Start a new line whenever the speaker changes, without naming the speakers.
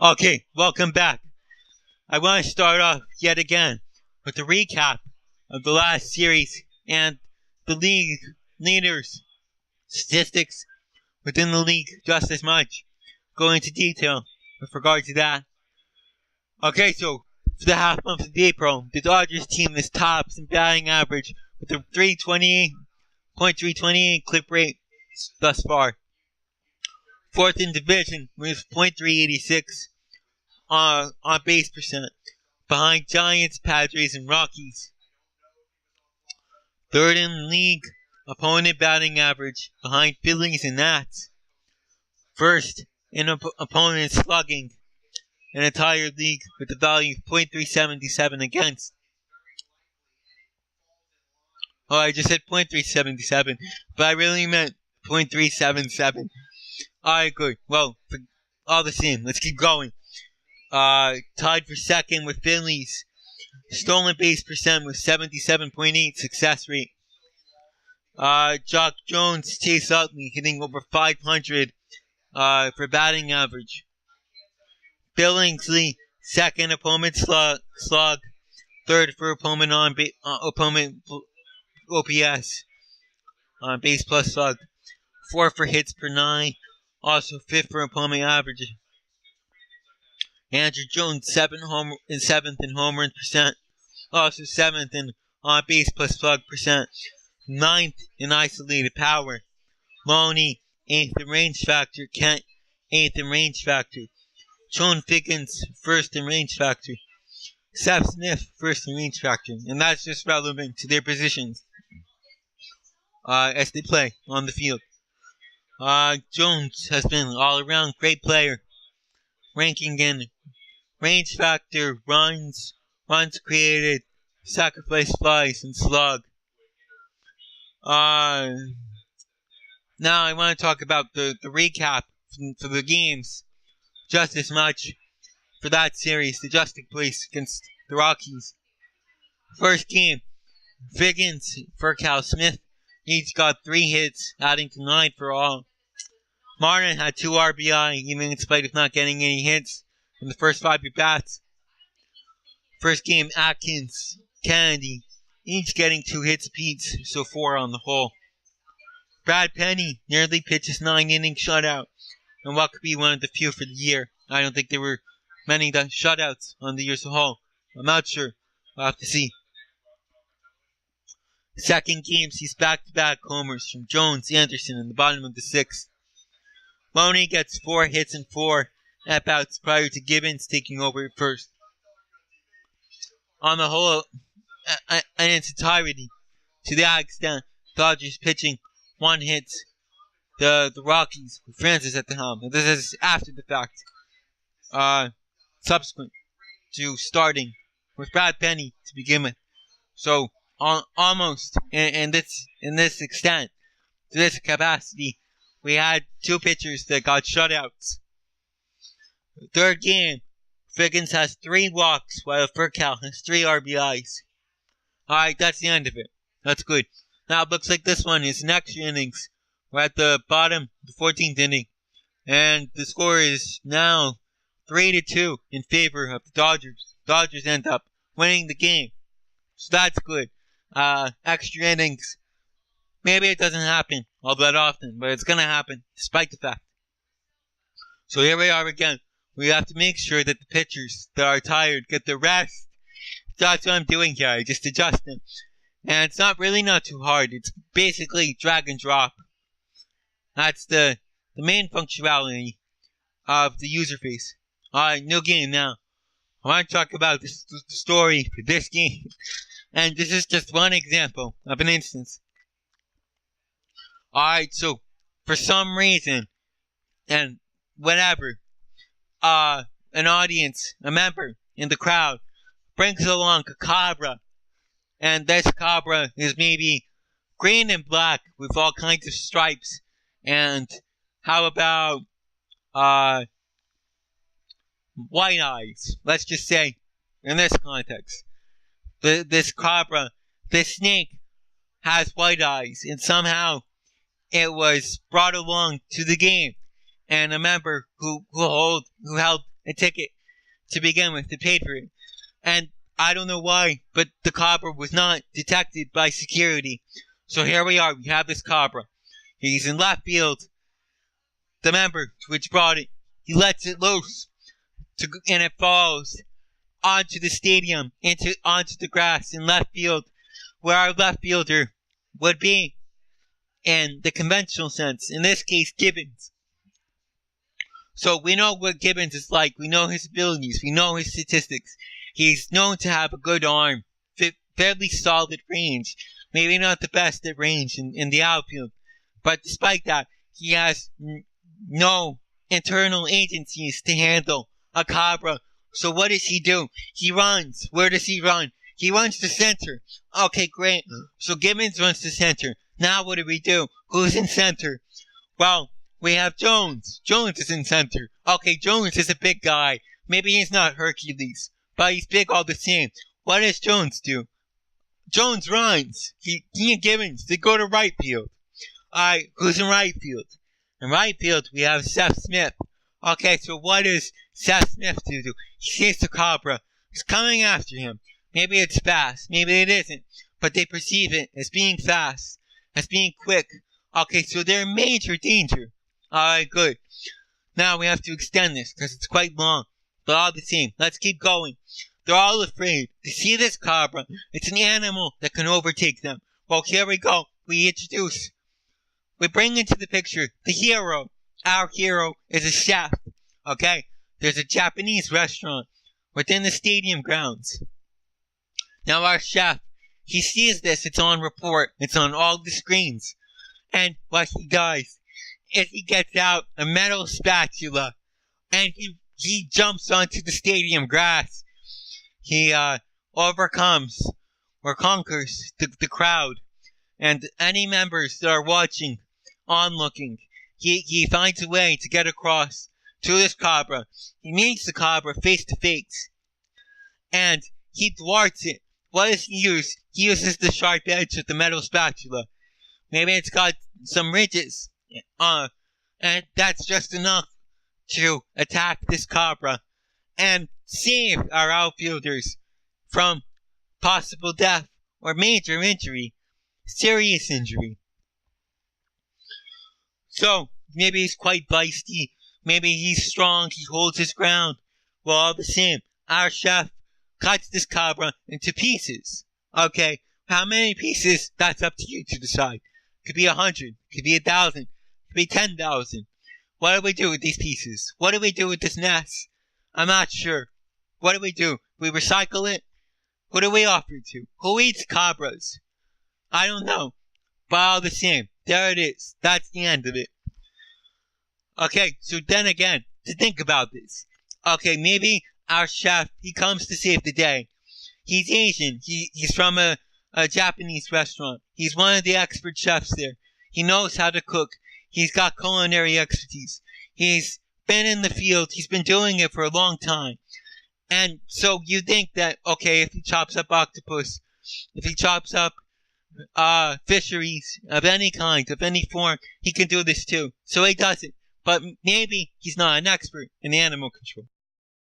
Okay, welcome back. I want to start off yet again with a recap of the last series and the league leaders' statistics within the league just as much. Go into detail with regard to that. Okay, so for the half month of April, the Dodgers team is tops in batting average with a .328 clip rate thus far. Fourth in division with .386 on base percent, behind Giants, Padres, and Rockies. Third in league opponent batting average, behind Phillies and Nats. First in opponent slugging, an entire league with a value of .377 against. Oh, I just said .377, but I really meant .377. Alright, good. Well, for all the same, let's keep going. Tied for second with Phillies. Stolen base percent with 77.8 success rate. Jock Jones, Chase Utley hitting over 500 for batting average. Billingsley, second opponent slug, third for opponent opponent OPS, base plus slug, fourth for hits per 9, also fifth for opponent average. Andrew Jones, seventh in home run percent, also seventh in on base plus slug percent, ninth in isolated power. Loney, eighth in range factor. Kent, eighth in range factor. Sean Figgins, first in range factor. Seth Smith, first in range factor. And that's just relevant to their positions as they play on the field. Jones has been an all-around great player, ranking in range factor, runs created, sacrifice flies, and slug. Now I want to talk about the recap for the games just as much for that series, the just took place against the Rockies. First game, Figgins, Furcal, Smith each got 3 hits, adding to 9 for all. Martin had 2 RBI, even in spite of not getting any hits in the first 5 at-bats. First game, Atkins, Kennedy, each getting 2 hits apiece, so 4 on the whole. Brad Penny nearly pitches 9-inning shutout, and what could be one of the few for the year. I don't think there were many shutouts on the year as a whole. I'm not sure. We'll have to see. Second game sees back-to-back homers from Jones, Anderson in the bottom of the 6th. Loney gets 4 hits and 4 at-bats prior to Gibbons taking over at first. On the whole, in its entirety, to that extent, Dodgers pitching 1 hit the Rockies with Francis at the helm. And this is after the fact, subsequent to starting with Brad Penny to begin with. So almost in this extent, to this capacity, we had 2 pitchers that got shutouts. Third game, Figgins has 3 walks while Furcal has 3 RBIs. Alright, that's the end of it. That's good. Now it looks like this one is in extra innings. We're at the bottom, the 14th inning. And the score is now 3-2 in favor of the Dodgers. Dodgers end up winning the game. So that's good. Extra innings. Maybe it doesn't happen all that often, but it's going to happen despite the fact. So here we are again. We have to make sure that the pitchers that are tired get the rest. That's what I'm doing here. I just adjust them. And it's not too hard. It's basically drag and drop. That's the main functionality of the user face. Alright, new game now. I want to talk about the story for this game. And this is just one example of an instance. Alright, so for some reason, and whatever, an audience, a member in the crowd, brings along a Cabra. And this Cabra is maybe green and black with all kinds of stripes. And how about white eyes? Let's just say, in this context, this Cabra, this snake, has white eyes, and somehow it was brought along to the game, and a member who held a ticket to begin with, to pay for it. And I don't know why, but the cobra was not detected by security. So here we are, we have this cobra. He's in left field. The member which brought it, he lets it loose, and it falls onto the stadium, onto the grass in left field, where our left fielder would be in the conventional sense, in this case, Gibbons. So we know what Gibbons is like. We know his abilities. We know his statistics. He's known to have a good arm, fairly solid range. Maybe not the best at range in the outfield. But despite that, he has no internal agencies to handle a cobra. So what does he do? He runs. Where does he run? He runs to center. Okay, great. So Gibbons runs to center. Now what do we do? Who's in center? Well, we have Jones. Jones is in center. Okay, Jones is a big guy. Maybe he's not Hercules, but he's big all the same. What does Jones do? Jones runs. He and Gibbons, they go to right field. Alright, who's in right field? In right field, we have Seth Smith. Okay, so what does Seth Smith do? He sees the cobra. He's coming after him. Maybe it's fast. Maybe it isn't. But they perceive it as being fast, as being quick. Okay, so they're in major danger. Alright, good. Now we have to extend this because it's quite long. But all the same, let's keep going. They're all afraid. They see this cobra. It's an animal that can overtake them. Well, here we go. We bring into the picture the hero. Our hero is a chef. Okay? There's a Japanese restaurant within the stadium grounds. Now our chef, he sees this. It's on report. It's on all the screens. And what he does is he gets out a metal spatula and he jumps onto the stadium grass. He overcomes or conquers the crowd and any members that are watching, onlooking. He finds a way to get across to this cobra. He meets the cobra face to face and he thwarts it. What does he use? He uses the sharp edge of the metal spatula. Maybe it's got some ridges. And that's just enough to attack this cobra and save our outfielders from possible death or major injury, serious injury. So, maybe he's quite feisty, maybe he's strong, he holds his ground. Well, all the same, our chef cuts this cobra into pieces. Okay, how many pieces? That's up to you to decide. Could be 100, could be 1,000, could be 10,000. What do we do with these pieces? What do we do with this nest? I'm not sure. What do? We recycle it? Who do we offer it to? Who eats cobras? I don't know. But all the same, there it is. That's the end of it. Okay, so then again, to think about this. Okay, maybe our chef, he comes to save the day. He's Asian. He's from a Japanese restaurant. He's one of the expert chefs there. He knows how to cook. He's got culinary expertise. He's been in the field. He's been doing it for a long time. And so you think that, okay, if he chops up octopus, if he chops up fisheries of any kind, of any form, he can do this too. So he does it. But maybe he's not an expert in animal control.